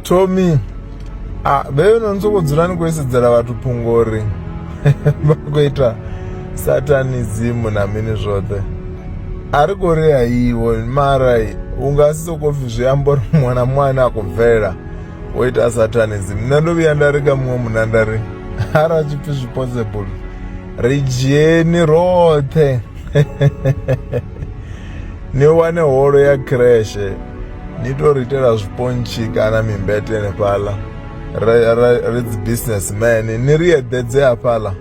Tommy, beunonzokudzurani kuesedzera vatu phungori vakuita Satanism namini zvothe ari korea iwo mara ungasisokofhi zviyambori mwana akubvera woita Satanism. Nandoviya ndarika mumwe munhandare ari achipi zvipossible rijieni rothe niwane horo yakreshe nitoritera zviponchi kana mimbete nepala ridzi businessman niriedhedze apala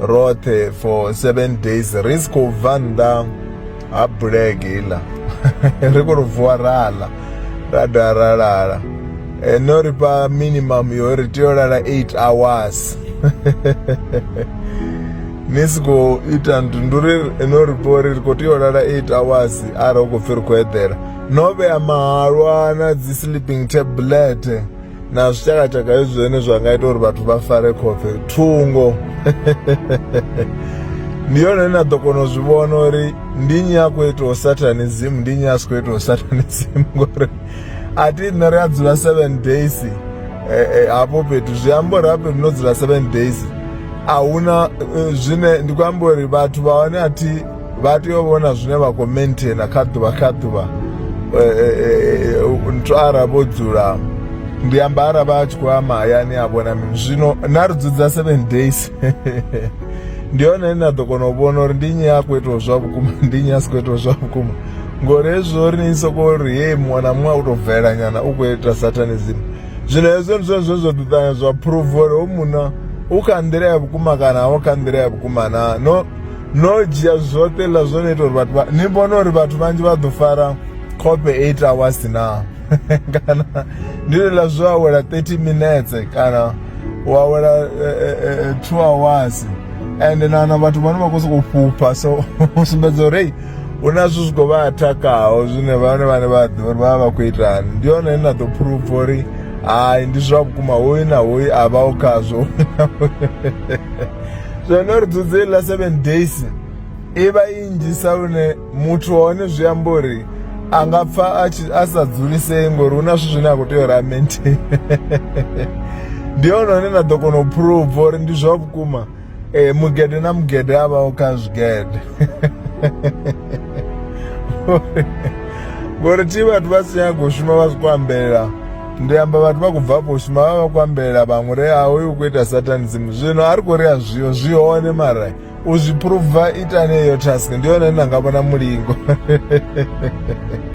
rothe for 7 days risikobvanda habhureg ila rikuruvhuwa rala radararara noripa minimum yori tiyorara 8 hours nisikoita ndunduri noripori rikotiyorara 8 hours ari ukufiri kuedhera nove amahalwa nadzisleeping tablet nazvichakachaka izvene zvangaita kuti vatu vafare kofe phungo ndiyona ndinadzokonozvivona uri ndinyaya kuitawo Satanism ndinyaya kuitawo Satanism ngori ati ndinoriadzura 7 days apo petu zviyambori apo ndinodzura 7 days hauna zvine ndikwambori vatu vaone ati vatiovona zvine vakomentena kadhuva ntwara vodzura ndiyamba arava atyama yani avona minhu zvino naridzudza 7 days ndiyona ndinadzokonovona uri ndinyaya kuitawo zvavukuma ndinyaya kuitawo zvavukuma ngori izvori nisokori hei mwana mumwe utobvera nyana ukuita Satanism zvino izvo ndizvozvozvotutanya zvapuruvhori omuna ukandira yavukuma kana wakandira yavukuma nojiya zvothe lazvonoita uri vatu nimbona uri vatu vanji vadhofara kope 8 hours na kana ndirela zvawera 30 minutes kana wawera 2 hours and nana vatu vano vakosokupupa so usimbedza uri unazvo zvikovaatakawo zvine vane vadhori vava kuitirani ndiyona inadzopruvhori hai ndizvavukuma hoyi nahoyi avaukazvo zvanoridzidzirila 7 days iva injisa une mutu waone zviyambori angapfa asadzurisei ngori unazvo zvine akutoyora mente ndiyona ndinadzokonopuruvhori ndizvavukuma mugedhe namugedhe avaukazvigedhe ngori ti vatu vasinyanya kushuma vasikuamberera ndiyamba vatu vakubvapo shuma vava kuamberera vamwe reauyi kuita Satanism zvino ari korea zvione mara uzvipuruvha ita neyo task ndiyona ndangavona mulingo